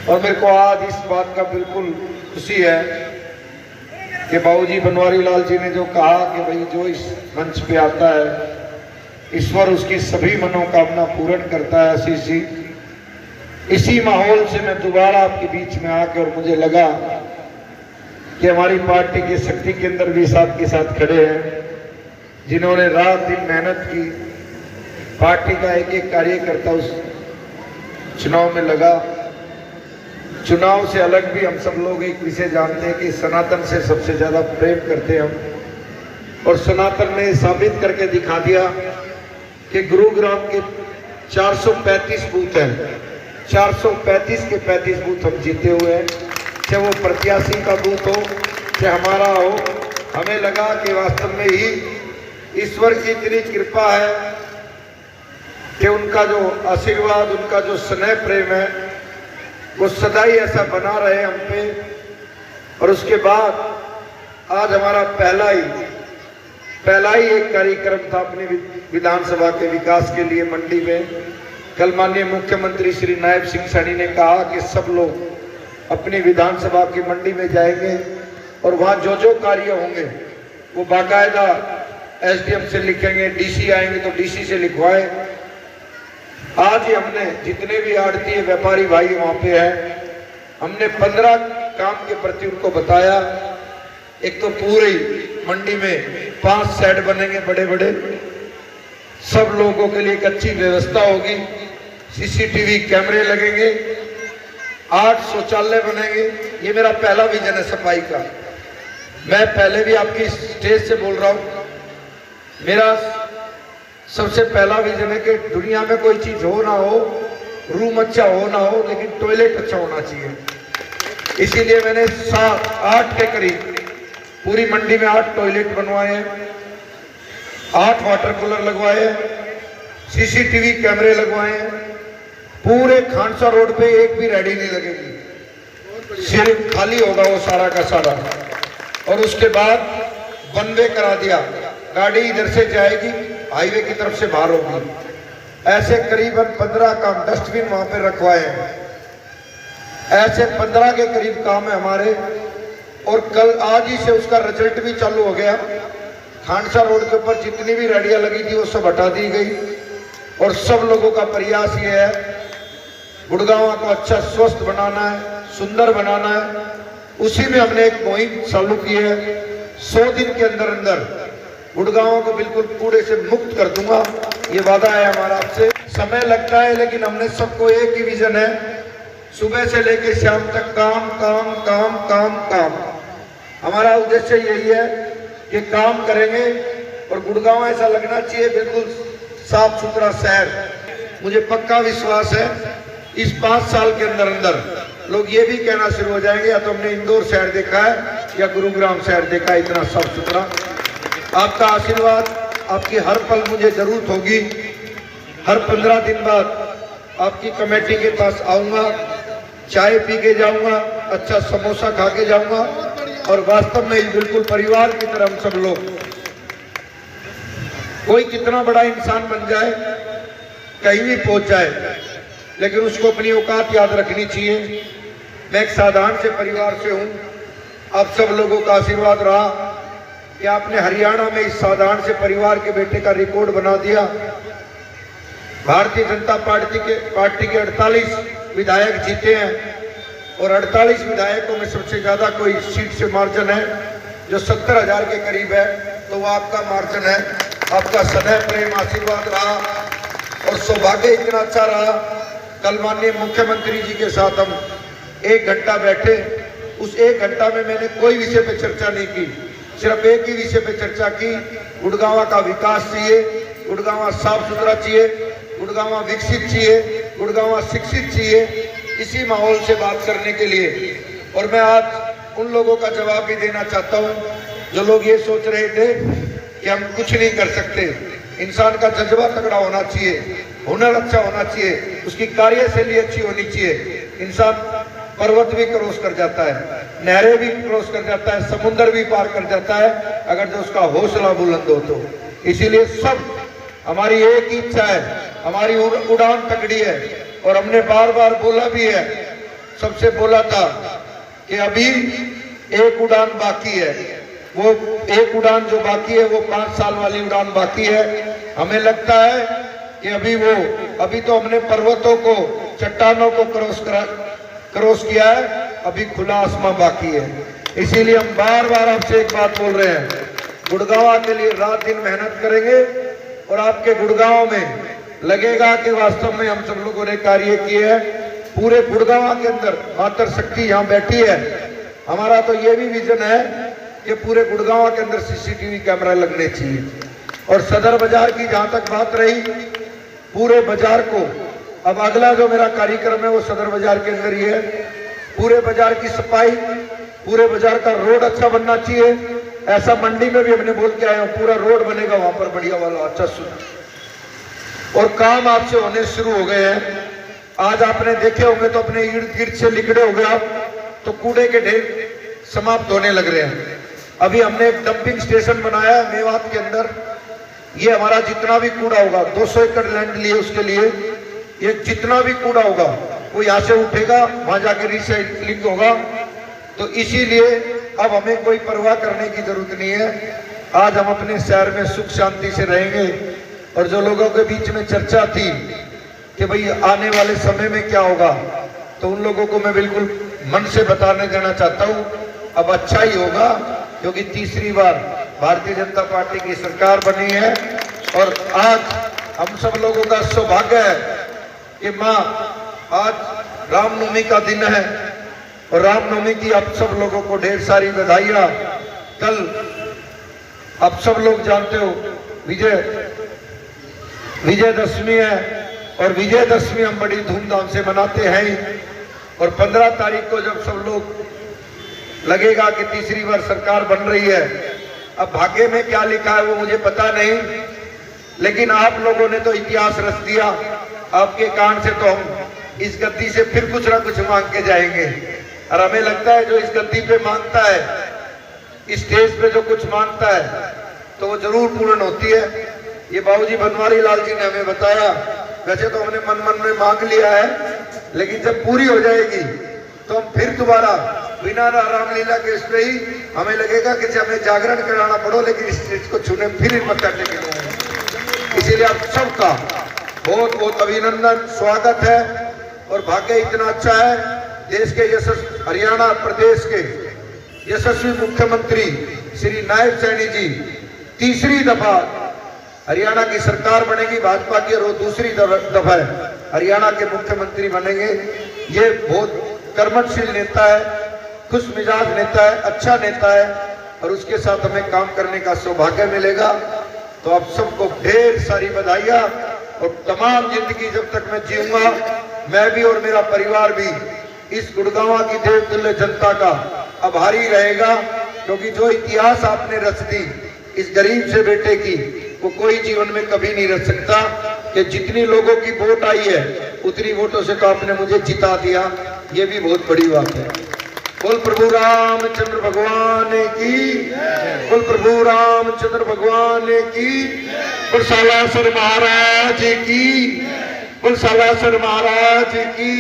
और मेरे को आज इस बात का बिल्कुल खुशी है कि बाबूजी बनवारी लाल जी ने जो कहा कि भाई जो इस मंच पे आता है ईश्वर उसकी सभी मनोकामना पूर्ण करता है। आशीष जी, इसी माहौल से मैं दोबारा आपके बीच में आकर मुझे लगा कि हमारी पार्टी के शक्ति केंद्र भी साथ के साथ खड़े हैं, जिन्होंने रात दिन मेहनत की। पार्टी का एक एक कार्यकर्ता उस चुनाव में लगा। चुनाव से अलग भी हम सब लोग एक विषय जानते हैं कि सनातन से सबसे ज्यादा प्रेम करते हैं हम, और सनातन ने साबित करके दिखा दिया कि गुरुग्राम के 435 बूथ हैं, 435 के 35 बूथ हम जीते हुए हैं। चाहे वो प्रत्याशी का बूथ हो चाहे हमारा हो, हमें लगा कि वास्तव में ही ईश्वर की इतनी कृपा है कि उनका जो आशीर्वाद, उनका जो स्नेह प्रेम है वो सदा ही ऐसा बना रहे हम पे। और उसके बाद आज हमारा पहला ही एक कार्यक्रम था अपने विधानसभा के विकास के लिए मंडी में। कल माननीय मुख्यमंत्री श्री नायब सिंह सैनी ने कहा कि सब लोग अपनी विधानसभा की मंडी में जाएंगे और वहां जो जो कार्य होंगे वो बाकायदा एसडीएम से लिखेंगे, डीसी आएंगे तो डीसी से लिखवाएं। आज ही हमने जितने भी आड़ती व्यापारी भाई वहां पे हैं, हमने 15 काम के प्रति उनको बताया। एक तो पूरी मंडी में 5 शेड बनेंगे बड़े बड़े, सब लोगों के लिए एक अच्छी व्यवस्था होगी, सीसीटीवी कैमरे लगेंगे, 8 शौचालय बनेंगे। ये मेरा पहला विजन है सफाई का। मैं पहले भी आपकी स्टेज से बोल रहा हूं, मेरा सबसे पहला विजन है कि दुनिया में कोई चीज हो ना हो, रूम अच्छा हो ना हो, लेकिन टॉयलेट अच्छा होना चाहिए। इसीलिए मैंने 7-8 के करीब पूरी मंडी में 8 टॉयलेट बनवाए हैं, 8 वाटर कूलर लगवाए हैं, सीसीटीवी कैमरे लगवाए हैं। पूरे खानसा रोड पे एक भी रेडी नहीं लगेगी, सिर्फ खाली होगा वो सारा का सारा। और उसके बाद वन वे करा दिया, गाड़ी इधर से जाएगी, हाईवे की तरफ से बाहर होगी। ऐसे करीबन 15 काम, डस्टबिन वहां पे रखवाए हैं। ऐसे 15 के करीब काम है हमारे। और कल आज ही से उसका रिजल्ट भी चालू हो गया। खानसा रोड के ऊपर जितनी भी रेडियां लगी थी वो सब हटा दी गई। और सब लोगों का प्रयास ये है गुड़गांव को अच्छा स्वस्थ बनाना है, सुंदर बनाना है। उसी में हमने एक मुहिम चालू की है। 100 दिन के अंदर अंदर गुड़गांव को बिल्कुल कूड़े से मुक्त कर दूंगा, ये वादा है हमारा आपसे। समय लगता है लेकिन हमने सबको एक ही विजन है, सुबह से लेकर शाम तक काम काम काम काम काम। हमारा उद्देश्य यही है कि काम करेंगे और गुड़गांव ऐसा लगना चाहिए बिल्कुल साफ सुथरा शहर। मुझे पक्का विश्वास है इस 5 साल के अंदर अंदर लोग ये भी कहना शुरू हो जाएंगे या तो हमने इंदौर शहर देखा है या गुरुग्राम शहर देखा है इतना साफ सुथरा। आपका आशीर्वाद, आपकी हर पल मुझे जरूरत होगी। हर 15 दिन बाद आपकी कमेटी के पास आऊंगा, चाय पी के जाऊंगा, अच्छा समोसा खा के जाऊंगा। और वास्तव में बिल्कुल परिवार की तरह हम सब लोग, कोई कितना बड़ा इंसान बन जाए, कहीं भी पहुंच जाए, लेकिन उसको अपनी औकात याद रखनी चाहिए। मैं एक साधारण से परिवार से हूं। आप सब लोगों का आशीर्वाद रहा कि आपने हरियाणा में इस साधारण से परिवार के बेटे का रिकॉर्ड बना दिया। भारतीय जनता पार्टी के 48 विधायक जीते हैं और 48 विधायकों में सबसे ज्यादा कोई सीट से मार्जिन है जो 70,000 के करीब है, तो वो आपका मार्जिन है। आपका स्नेह प्रेम आशीर्वाद रहा और सौभाग्य इतना अच्छा रहा। कल माननीय मुख्यमंत्री जी के साथ हम 1 घंटा बैठे। उस 1 घंटा में मैंने कोई विषय पे चर्चा नहीं की, सिर्फ एक ही विषय पे चर्चा की, गुड़गांव का विकास चाहिए, गुड़गांव साफ सुथरा चाहिए, गुड़गांव विकसित चाहिए, गुड़गांव शिक्षित चाहिए। इसी माहौल से बात करने के लिए। और मैं आज उन लोगों का जवाब भी देना चाहता हूं जो लोग ये सोच रहे थे कि हम कुछ नहीं कर सकते। इंसान का जज्बा तगड़ा होना चाहिए, हुनर अच्छा होना चाहिए, उसकी कार्यशैली अच्छी होनी चाहिए। इंसान पर्वत भी क्रॉस कर जाता है, नहरें भी क्रॉस कर जाता है, समुद्र भी पार कर जाता है अगर जो उसका हौसला बुलंद हो तो। इसीलिए सब हमारी एक ही इच्छा है, हमारी उड़ान तगड़ी है। और हमने बार बार बोला भी है, सबसे बोला था कि अभी एक उड़ान बाकी है, वो एक उड़ान जो बाकी है वो 5 साल वाली उड़ान बाकी है। हमें लगता है कि अभी तो हमने पर्वतों को, चट्टानों को क्रॉस किया है, अभी खुला आसमां बाकी है। इसीलिए हम बार बार आपसे एक बात बोल रहे हैं, गुड़गांव के लिए रात दिन मेहनत करेंगे और आपके गुड़गांव में लगेगा कि वास्तव में हम सब लोगों ने कार्य किए हैं। पूरे गुड़गांव के अंदर मातृ शक्ति यहाँ बैठी है। हमारा तो ये भी विजन है कि पूरे गुड़गांव के अंदर सीसीटीवी कैमरा लगने चाहिए। और सदर बाजार की जहां तक बात रही, पूरे बाजार को, अब अगला जो मेरा कार्यक्रम है वो सदर बाजार के अंदर ही है। पूरे बाजार की सफाई, पूरे बाजार का रोड अच्छा बनना चाहिए। ऐसा मंडी में भी हमने बोल के आए हैं, पूरा रोड बनेगा वहां पर बढ़िया वाला, अच्छा सुन। और काम आपसे होने शुरू हो गए हैं। आज आपने देखे होंगे तो अपने इर्द गिर्द से लिकड़े हो गए आप, तो कूड़े के ढेर समाप्त होने लग रहे हैं। अभी हमने एक डंपिंग स्टेशन बनाया है मेवात के अंदर। ये हमारा जितना भी कूड़ा होगा, 200 एकड़ लैंड लिए उसके लिए, ये जितना भी कूड़ा होगा वो यहाँ से उठेगा, वहां जाके रिसाइक्लिंग होगा। तो इसीलिए अब हमें कोई परवाह करने की जरूरत नहीं है। आज हम अपने शहर में सुख शांति से रहेंगे। और जो लोगों के बीच में चर्चा थी कि भाई आने वाले समय में क्या होगा, तो उन लोगों को मैं बिल्कुल मन से बताने देना चाहता हूँ, अब अच्छा ही होगा, क्योंकि तीसरी बार भारतीय जनता पार्टी की सरकार बनी है। और आज हम सब लोगों का सौभाग्य है कि माँ, आज रामनवमी का दिन है और रामनवमी की आप सब लोगों को ढेर सारी बधाइयाँ। कल आप सब लोग जानते हो विजयदशमी है, और विजयदशमी हम बड़ी धूमधाम से मनाते हैं। और 15 तारीख को जब सब लोग लगेगा कि तीसरी बार सरकार बन रही है, अब भाग्य में क्या लिखा है वो मुझे पता नहीं, लेकिन आप लोगों ने तो इतिहास रच दिया। आपके कारण से तो हम इस गद्दी से फिर कुछ ना कुछ मांग के जाएंगे। और हमें लगता है जो इस गद्दी पे मांगता है, इस स्टेज पे जो कुछ मांगता है, तो वो जरूर पूर्ण होती है। ये बाबूजी बनवारी लाल जी ने हमें बताया। वैसे तो हमने मन में मांग लिया है, लेकिन जब पूरी हो जाएगी तो हम फिर दोबारा बिना रामलीला के इस पे ही हमें लगेगा कि हमें जागरण कराना पड़ो, लेकिन इस चीज को छूने फिर मत करने के लिए। इसीलिए आप सबका बहुत बहुत अभिनंदन, स्वागत है। और भाग्य इतना अच्छा है, देश के हरियाणा प्रदेश के यशस्वी मुख्यमंत्री श्री नायब सैनी जी तीसरी दफा हरियाणा की सरकार बनेगी भाजपा की, और वो दूसरी दफा हरियाणा के मुख्यमंत्री बनेंगे। ये बहुत कर्मठशील नेता है, खुश मिजाज नेता है, अच्छा नेता है, और उसके साथ हमें काम करने का सौभाग्य मिलेगा। तो आप सबको ढेर सारी बधाइयाँ। और तमाम जिंदगी जब तक मैं जीऊंगा, मैं भी और मेरा परिवार भी इस गुड़गांव की देवतुल्य जनता का आभारी रहेगा, क्योंकि जो इतिहास आपने रच दी इस गरीब से बेटे की, वो कोई जीवन में कभी नहीं रच सकता। कि जितनी लोगों की वोट आई है, उतनी वोटों से तो आपने मुझे जिता दिया, ये भी बहुत बड़ी बात है। बोल प्रभु रामचंद्र भगवान की, बोल प्रभु रामचंद्र भगवान की, बोल सालासर महाराज की, बोल सालासर महाराज की।